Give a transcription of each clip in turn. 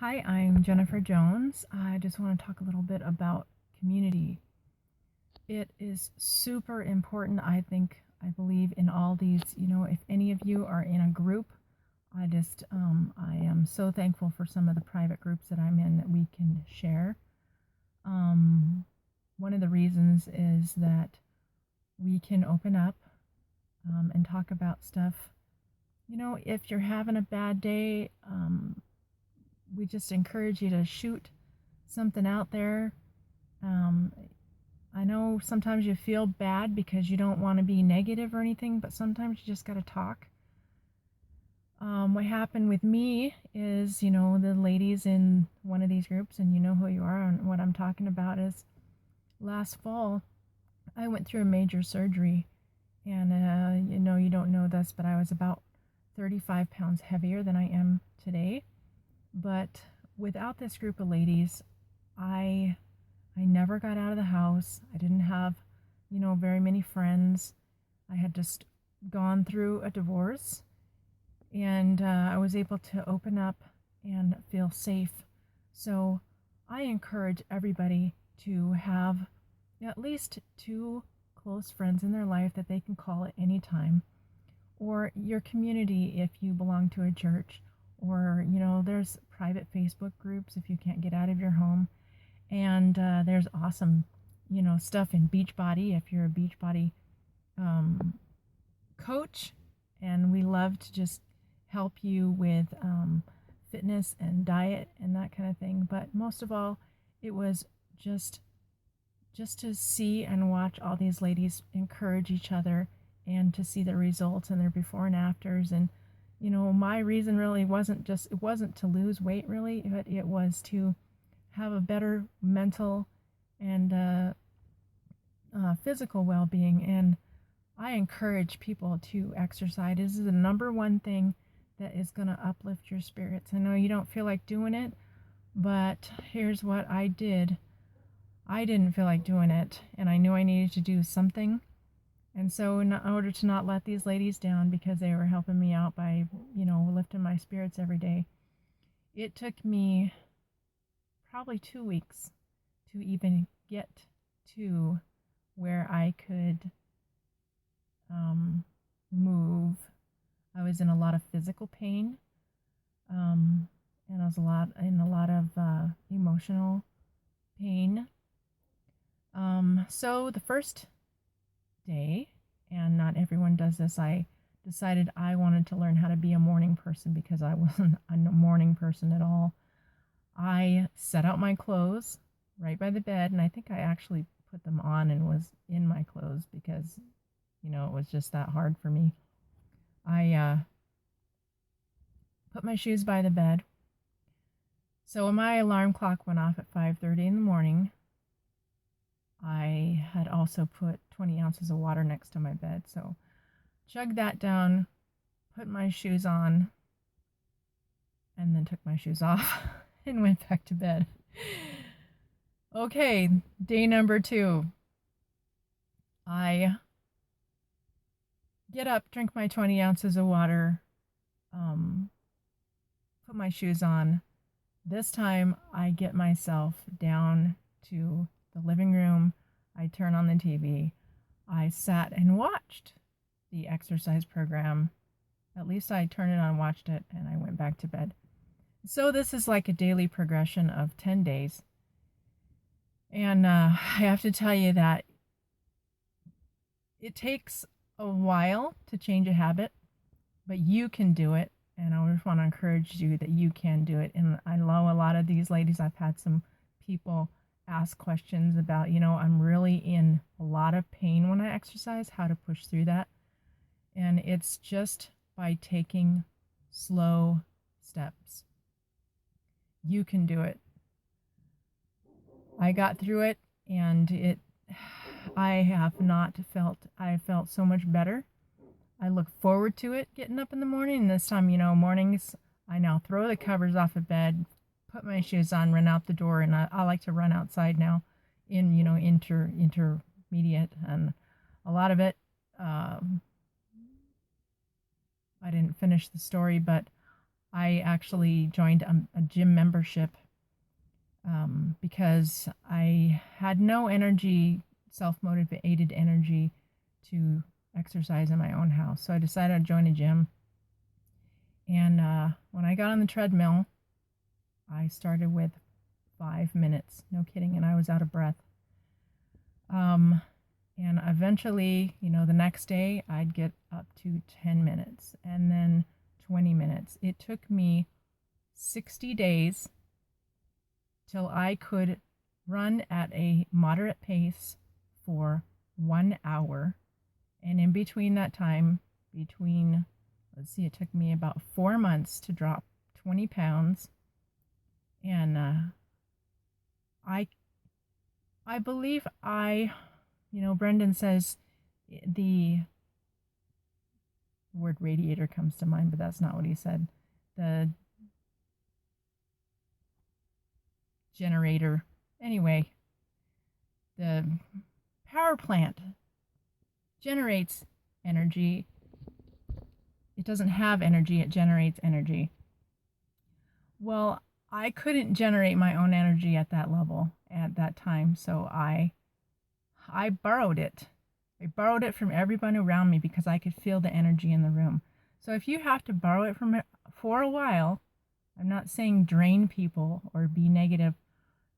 Hi, I'm Jennifer Jones. I just want to talk a little bit about community. It is super important, I believe in all these, if any of you are in a group, I am so thankful for some of the private groups that I'm in that we can share. Um, One of the reasons is that we can open up and talk about stuff. If you're having a bad day, we just encourage you to shoot something out there. Um, I know sometimes you feel bad because you don't want to be negative or anything, but sometimes you just got to talk. What happened with me is, the ladies in one of these groups, and you know who you are, and what I'm talking about is last fall, I went through a major surgery. And, you don't know this, but I was about 35 pounds heavier than I am today. But without this group of ladies, I I never got out of the house. I didn't have, very many friends. I had just gone through a divorce, and I was able to open up and feel safe. So I encourage everybody to have at least two close friends in their life that they can call at any time, or your community if you belong to a church, or, there's private Facebook groups if you can't get out of your home. And there's awesome, stuff in Beachbody if you're a Beachbody um, coach. And we love to just help you with fitness and diet and that kind of thing. But most of all, it was just to see and watch all these ladies encourage each other and to see the results and their before and afters. And my reason really wasn't to lose weight really, but it was to have a better mental and physical well-being. And I encourage people to exercise. This is the number one thing that is going to uplift your spirits. I know you don't feel like doing it, but here's what I did. I didn't feel like doing it, and I knew I needed to do something. And so in order to not let these ladies down, because they were helping me out by, lifting my spirits every day, it took me probably 2 weeks to even get to where I could move. I was in a lot of physical pain, and I was in a lot of emotional pain. So the first day, and not everyone does this, I decided I wanted to learn how to be a morning person because I wasn't a morning person at all. I set out my clothes right by the bed, and I think I actually put them on and was in my clothes because, it was just that hard for me. I put my shoes by the bed. So when my alarm clock went off at 5:30 in the morning, I had also put 20 ounces of water next to my bed. So chugged that down, put my shoes on, and then took my shoes off and went back to bed. Okay, day number 2. I get up, drink my 20 ounces of water, put my shoes on. This time I get myself down to the living room. I turn on the TV. I sat and watched the exercise program. At least I turned it on, watched it, and I went back to bed. So this is like a daily progression of 10 days. And I have to tell you that it takes a while to change a habit, but you can do it. And I just want to encourage you that you can do it. And I know a lot of these ladies, I've had some people ask questions about, I'm really in a lot of pain when I exercise, how to push through that. And it's just by taking slow steps. You can do it. I got through it, and I felt so much better. I look forward to it getting up in the morning. And this time, mornings, I now throw the covers off of bed, put my shoes on, run out the door, and I like to run outside now in, intermediate. And a lot of it, I didn't finish the story, but I actually joined a gym membership because I had no energy, self motivated energy to exercise in my own house. So I decided to join a gym. And when I got on the treadmill, I started with 5 minutes. No kidding. And I was out of breath. Um, and eventually, the next day I'd get up to 10 minutes and then 20 minutes. It took me 60 days till I could run at a moderate pace for 1 hour. And in between that time, it took me about 4 months to drop 20 pounds. And I believe Brendan says the word radiator comes to mind, but that's not what he said. The generator. Anyway, the power plant generates energy. It doesn't have energy, it generates energy. Well, I couldn't generate my own energy at that level at that time, so I borrowed it. I borrowed it from everyone around me because I could feel the energy in the room. So if you have to borrow it for a while, I'm not saying drain people or be negative.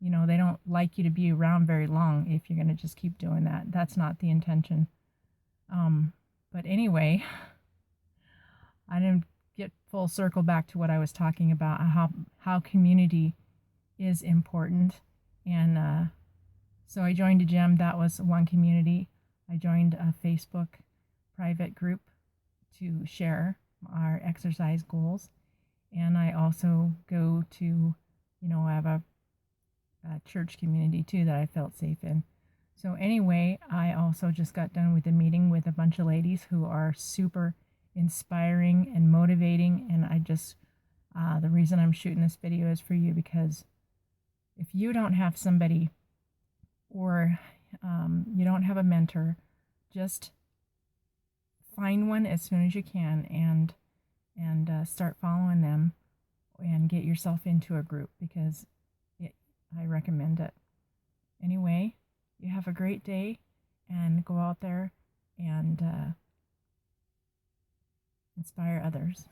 They don't like you to be around very long if you're going to just keep doing that. That's not the intention. But anyway, I didn't get full circle back to what I was talking about, how community is important. And so I joined a gym. That was one community. I joined a Facebook private group to share our exercise goals. And I also go to, I have a church community too that I felt safe in. So anyway, I also just got done with a meeting with a bunch of ladies who are super inspiring and motivating. And I just, the reason I'm shooting this video is for you, because if you don't have somebody or you don't have a mentor, just find one as soon as you can and start following them and get yourself into a group, because I recommend it. Anyway, you have a great day and go out there and inspire others.